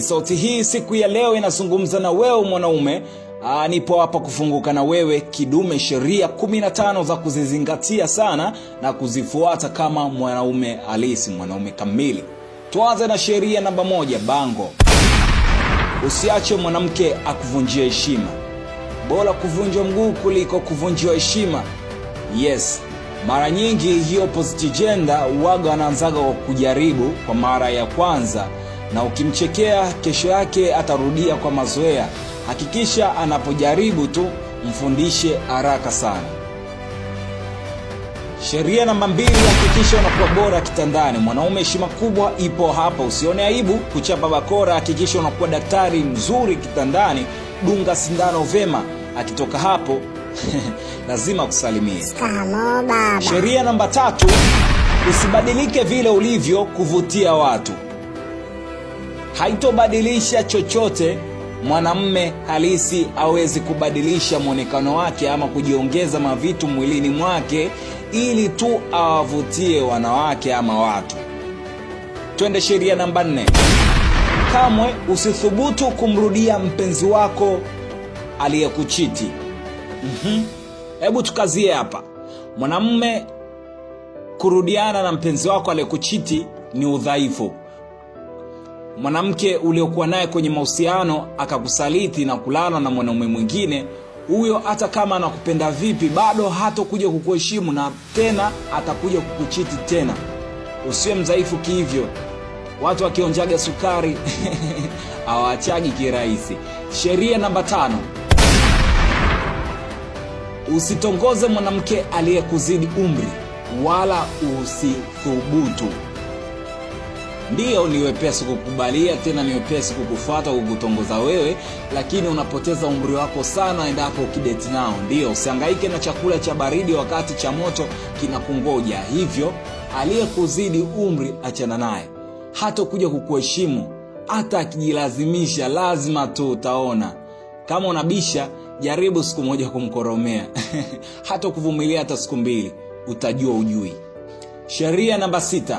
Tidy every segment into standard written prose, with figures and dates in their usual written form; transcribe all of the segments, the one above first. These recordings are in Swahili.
Sauti hii siku ya leo inazungumza na wewe mwanaume. Nipo hapa kufunguka na wewe kidume sheria 15 za kuzizingatia sana na kuzifuata kama mwanaume halisi, mwanaume kamili. Tuanze na sheria namba 1, bango. Usiache mwanamke akuvunjie heshima. Bora kuvunjwa mguu kuliko kuvunjiwa heshima. Yes. Mara nyingi hiyo opposite gender huaga anaanzaga kujaribu kwa mara ya kwanza, na ukimchekea kesho yake atarudia kwa mazoea. Hakikisha anapojaribu tu mfundishe haraka sana. Sheria namba 2, hakikisha unakuwa bora kitandani. Mwanaume heshima kubwa ipo hapa. Usione aibu kuchapa bakora. Hakikisha unakuwa daktari mzuri kitandani. Dunga sindano vema. Akitoka hapo lazima kusalimie. Sheria namba 3, usibadilike vile ulivyo kuvutia watu. Haitobadilisha chochote. Mwanamume halisi hawezi kubadilisha muonekano wake ama kujiongeza mavitu mwilini mwake ili tu awavutie wanawake ama watu. Twende sheria namba 4. Kamwe usithubutu kumrudia mpenzi wako aliyekuchiti. Hebu tukazie hapa. Mwanamume kurudiana na mpenzi wako aliyekuchiti ni udhaifu. Mwanamke uliokuwa naye kwenye mahusiano akakusaliti na kulala na mwanaume mwingine, huyo hata kama anakupenda vipi bado hatakuja kukuheshimu na tena atakuja kukuchiti tena. Usiwe mdhaifu kihivyo. Watu wakionjaga sukari hawaachagi kirahisi. Sheria namba 5. Usitongoze mwanamke aliyekuzidi umri wala usithubutu. Ndio ni wepesi kukubalia, tena ni wepesi kukufuata kukutongoza wewe, lakini unapoteza umri wako sana endapo ukidate nao. Ndio usihangaike na chakula cha baridi wakati cha moto kinakungoja. Hivyo aliyekuzidi umri achana naye. Hata kuja kukuheshimu, hata akijilazimisha lazima tu utaona. Kama unabisha, jaribu siku moja kumkoromea. Hata kuvumilia hata siku 2, utajua ujui. Sheria namba 6.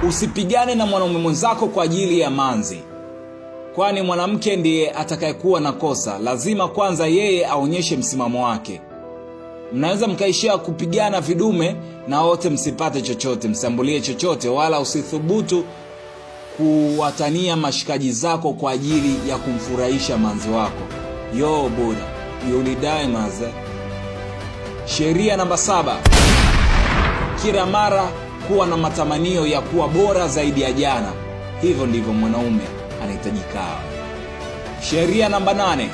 Usipigane na mwanaume mwenzako kwa ajili ya manzi. Kwani mwanamke ndiye atakayekuwa na kosa. Lazima kwanza yeye aonyeshe msimamo wake. Mnaweza mkaishia kupigana vidume na wote msipate chochote, msambulie chochote, wala usithubutu kuwatania mashikaji zako kwa ajili ya kumfurahisha manzi wako. Yo bora, you'll die maze. Sheria namba 7. Kila mara kuwa na matamanio ya kuwa bora zaidi ya jana. Hivyo ndivyo mwanaume anahitajika. Sheria namba 8.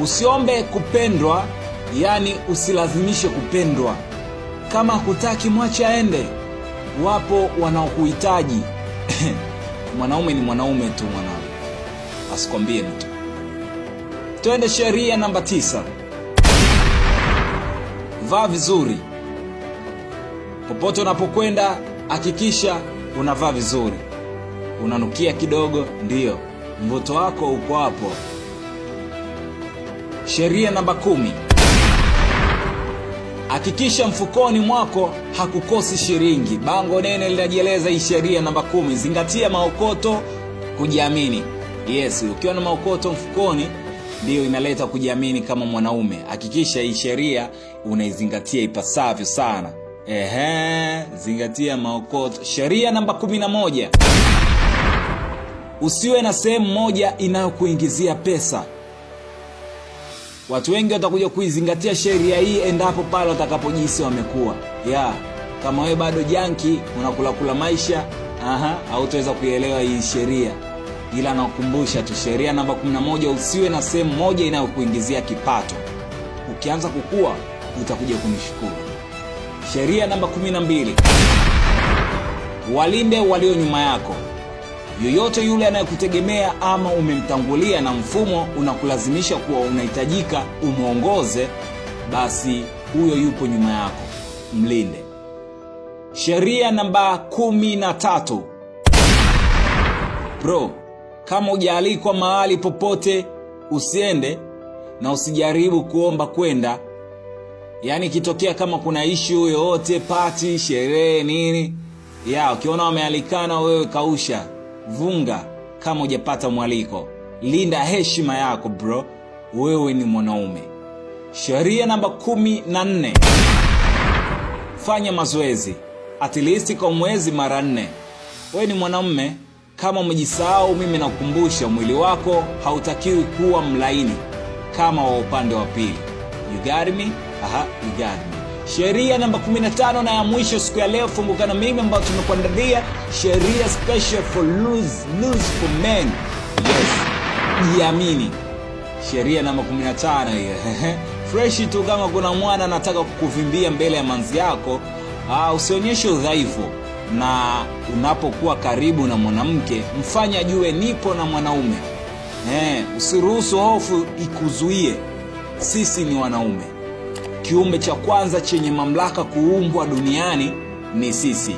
Usiombe kupendwa, yani usilazimishe kupendwa. Kama hutaki mwache aende. Wapo wanaokuhitaji. Mwanaume ni mwanaume tu mwanaume. Asikwambie mtu. Twende sheria namba 9. Vaa vizuri. Popote unapokwenda hakikisha unavaa vizuri. Unanukia kidogo, ndio mvuto wako uko hapo. Sheria namba 10. Hakikisha mfukoni mwako hakukosi shilingi. Bango nene linajieleza hii sheria namba 10. Zingatia maokoto, kujiamini. Yes, ukiwa na maokoto mfukoni ndio inaleta kujiamini kama mwanaume. Hakikisha hii sheria unaizingatia ipasavyo sana. Zingatia maokoto. Sheria namba 11. Usiwe na sehemu moja inayokuingizia pesa. Watu wengi watakuja kuizingatia sheria hii endapo pale watakapojisi wamekuwa. Kama wewe bado janki unakula maisha, hautaweza kuielewa hii sheria. Ila nakukumbusha tu sheria namba 11, usiwe na sehemu moja inayokuingizia kipato. Ukianza kukua utakuja kunishukuru. Sheria namba 12. Walinde walio nyuma yako. Yoyote yule anayekutegemea ama umemtangulia na mfumo unakulazimisha kuwa unahitajika umuongoze, basi huyo yupo nyuma yako. Mlinde. Sheria namba 13. Bro, kama hujaalikwa mahali popote usiende na usijaribu kuomba kwenda. Yani kitokea kama kuna issue yoyote, party, sherehe, nini, Ukiona wamealikana, wewe kausha, vunga kama hujapata mwaliko. Linda heshima yako bro, wewe ni mwanaume. Sheria namba 14. Fanya mazoezi at least kwa mwezi mara 4. Wewe ni mwanaume, kama umejisahau, mimi nakukumbusha, mwili wako hautakiwi kuwa mlaini kama wa upande wa pili. You got me? You got me. Sheria namba 15 na ya mwisho siku ya leo, funguka na mimi ambao tumekuandalia sheria special for loose for men. Yes, jiamini. Sheria namba 15 hiyo. Fresh tu. Kama kuna mwana anataka kukuvimbia mbele ya manzi yako, usionyeshe udhaifu, na unapokuwa karibu na mwanamke mfanye ajue nipo na mwanaume. Usiruhusu hofu ikuzuie. Sisi ni wanaume. Kiumbe cha kwanza chenye mamlaka kuumbwa duniani ni sisi.